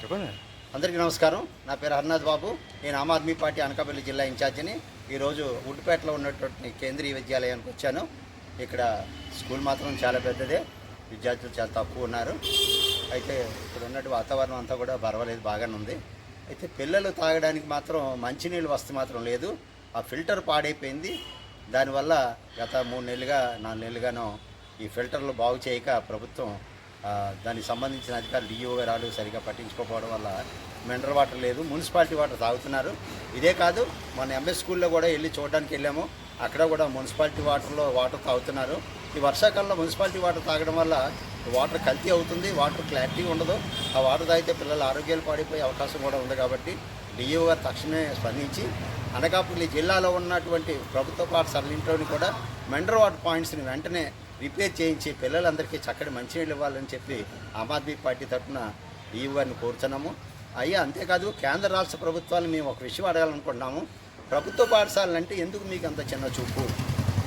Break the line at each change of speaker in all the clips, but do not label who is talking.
చెప్పండి.
అందరికీ నమస్కారం. నా పేరు హర్నాథ్ బాబు. నేను ఆమ్ ఆద్మీ పార్టీ అనకాపల్లి జిల్లా ఇన్ఛార్జిని. ఈరోజు ఉడ్డుపేటలో ఉన్నటువంటి కేంద్రీయ విద్యాలయానికి వచ్చాను. ఇక్కడ స్కూల్ మాత్రం చాలా పెద్దదే, విద్యార్థులు చాలా తక్కువ ఉన్నారు. అయితే ఇక్కడ ఉన్నట్టు వాతావరణం అంతా కూడా పర్వాలేదు, బాగానే ఉంది. అయితే పిల్లలు తాగడానికి మాత్రం మంచినీళ్ళు వస్తు మాత్రం లేదు. ఆ ఫిల్టర్ పాడైపోయింది. దానివల్ల గత 3 నెలలుగా 4 నెలలుగానో ఈ ఫిల్టర్లు బాగు చేయక ప్రభుత్వం దానికి సంబంధించిన అధికారులు డిఈఓ గారు సరిగా పట్టించుకోకపోవడం వల్ల మినరల్ వాటర్ లేదు, మున్సిపాలిటీ వాటర్ తాగుతున్నారు. ఇదే కాదు, మన ఎంఎస్ స్కూల్లో కూడా వెళ్ళి చూడడానికి వెళ్ళాము. అక్కడ కూడా మున్సిపాలిటీ వాటర్లో వాటర్ తాగుతున్నారు. ఈ వర్షాకాలంలో మున్సిపాలిటీ వాటర్ తాగడం వల్ల వాటర్ కల్తీ అవుతుంది, వాటర్ క్లారిటీ ఉండదు. ఆ వాటర్ తాగితే పిల్లల ఆరోగ్యాలు పాడైపోయే అవకాశం కూడా ఉంది. కాబట్టి డిఈఓ గారు తక్షణమే స్పందించి అనకాపల్లి జిల్లాలో ఉన్నటువంటి ప్రభుత్వ పాఠశాలన్నింటిలోని కూడా మినరల్ వాటర్ పాయింట్స్ని వెంటనే రిపేర్ చేయించి పిల్లలందరికీ చక్కటి మంచినీళ్ళు ఇవ్వాలని చెప్పి ఆమ్ ఆద్మీ పార్టీ తరఫున డిఈఓ గారిని కోరుతున్నాము. అయ్యా, అంతేకాదు కేంద్ర రాష్ట్ర ప్రభుత్వాలు మేము ఒక విషయం అడగాలనుకుంటున్నాము. ప్రభుత్వ పాఠశాలలు అంటే ఎందుకు మీకు అంత చిన్న చూపు?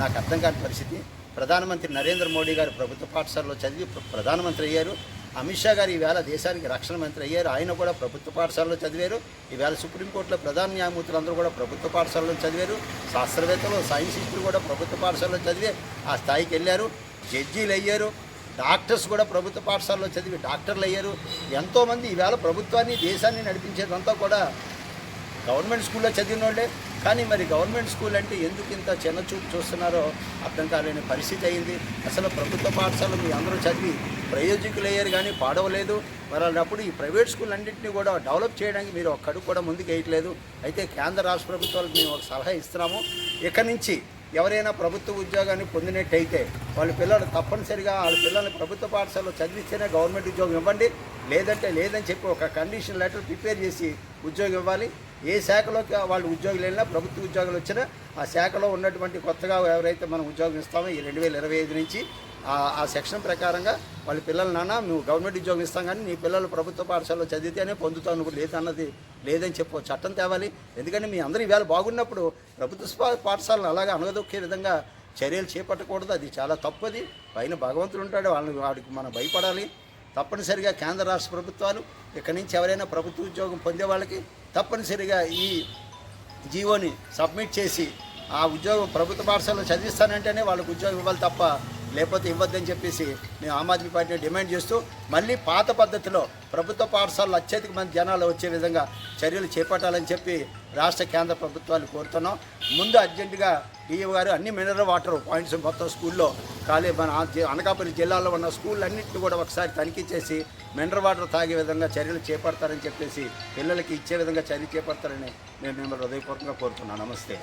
నాకు అర్థం కాని పరిస్థితి. ప్రధానమంత్రి నరేంద్ర మోడీ గారు ప్రభుత్వ పాఠశాలలో చదివి ప్రధానమంత్రి అయ్యారు. అమిత్ షా గారు ఈవేళ దేశానికి రక్షణ మంత్రి అయ్యారు, ఆయన కూడా ప్రభుత్వ పాఠశాలలో చదివారు. ఈవేళ సుప్రీంకోర్టులో ప్రధాన న్యాయమూర్తులందరూ కూడా ప్రభుత్వ పాఠశాలలో చదివారు. శాస్త్రవేత్తలు, సైన్సిస్టులు కూడా ప్రభుత్వ పాఠశాలలో చదివే ఆ స్థాయికి వెళ్ళారు. జడ్జీలు అయ్యారు. డాక్టర్స్ కూడా ప్రభుత్వ పాఠశాలలో చదివి డాక్టర్లు అయ్యారు. ఎంతోమంది ఈవేళ ప్రభుత్వాన్ని, దేశాన్ని నడిపించేదంతా కూడా గవర్నమెంట్ స్కూల్లో చదివిన వాళ్ళే. కానీ మరి గవర్నమెంట్ స్కూల్ అంటే ఎందుకు ఇంత చిన్న చూపు చూస్తున్నారో అర్థం కాలేని పరిస్థితి అయింది. అసలు ప్రభుత్వ పాఠశాలలో మీ అందరూ చదివి ప్రయోజకులు అయ్యారు కానీ పాడవలేదు. మరి అన్నప్పుడు ఈ ప్రైవేట్ స్కూల్ అన్నింటినీ కూడా డెవలప్ చేయడానికి మీరు ఒక్కడు కూడా ముందుకు వేయట్లేదు. అయితే కేంద్ర రాష్ట్ర ప్రభుత్వాలకు మేము ఒక సలహా ఇస్తున్నాము. ఇక్కడి నుంచి ఎవరైనా ప్రభుత్వ ఉద్యోగాన్ని పొందినట్టయితే వాళ్ళ పిల్లలు తప్పనిసరిగా వాళ్ళ పిల్లల్ని ప్రభుత్వ పాఠశాలలో చదివిస్తేనే గవర్నమెంట్ ఉద్యోగం ఇవ్వండి, లేదంటే లేదని చెప్పి ఒక కండిషన్ లెటర్ ప్రిపేర్ చేసి ఉద్యోగం ఇవ్వాలి. ఏ శాఖలోకి వాళ్ళు ఉద్యోగులు వెళ్ళినా, ప్రభుత్వ ఉద్యోగాలు వచ్చినా ఆ శాఖలో ఉన్నటువంటి కొత్తగా ఎవరైతే మనం ఉద్యోగం ఇస్తామో ఈ 2025 నుంచి ఆ సెక్షన్ ప్రకారంగా వాళ్ళ పిల్లలు, నాన్న మేము గవర్నమెంట్ ఉద్యోగం ఇస్తాం కానీ నీ పిల్లలు ప్రభుత్వ పాఠశాలలో చదివితేనే పొందుతాను, లేదన్నది లేదని చెప్పి చట్టం తేవాలి. ఎందుకంటే మీ అందరూ ఈవేళ బాగున్నప్పుడు ప్రభుత్వ పాఠశాలను అలాగే అనగదొక్కే విధంగా చర్యలు చేపట్టకూడదు. అది చాలా తప్పది. పైన భగవంతుడు ఉంటాడు, వాడికి మనం భయపడాలి. తప్పనిసరిగా కేంద్ర రాష్ట్ర ప్రభుత్వాలు ఇక్కడి నుంచి ఎవరైనా ప్రభుత్వ ఉద్యోగం పొందే వాళ్ళకి తప్పనిసరిగా ఈ జీవోని సబ్మిట్ చేసి ఆ ఉద్యోగం ప్రభుత్వ పాఠశాలలో చదివిస్తానంటేనే వాళ్ళకి ఉద్యోగం ఇవ్వాలి తప్ప లేకపోతే ఇవ్వద్దని చెప్పేసి మేము ఆమ్ ఆద్మీ పార్టీని డిమాండ్ చేస్తూ మళ్ళీ పాత పద్ధతిలో ప్రభుత్వ పాఠశాలలో అత్యధిక మంది జనాలు వచ్చే విధంగా చర్యలు చేపట్టాలని చెప్పి రాష్ట్ర కేంద్ర ప్రభుత్వాలు కోరుతున్నాం. ముందు అర్జెంటుగా డిఈఓ గారు అన్ని మినరల్ వాటర్ పాయింట్స్ మొత్తం స్కూల్లో మన అనకాపల్లి జిల్లాలో ఉన్న స్కూళ్ళన్నింటినీ కూడా ఒకసారి తనిఖీ చేసి మినరల్ వాటర్ తాగే విధంగా చర్యలు చేపడతారని చెప్పేసి పిల్లలకి ఇచ్చే విధంగా చర్యలు చేపడతారని నేను మిమ్మల్ని హృదయపూర్వకంగా కోరుతున్నాను. నమస్తే.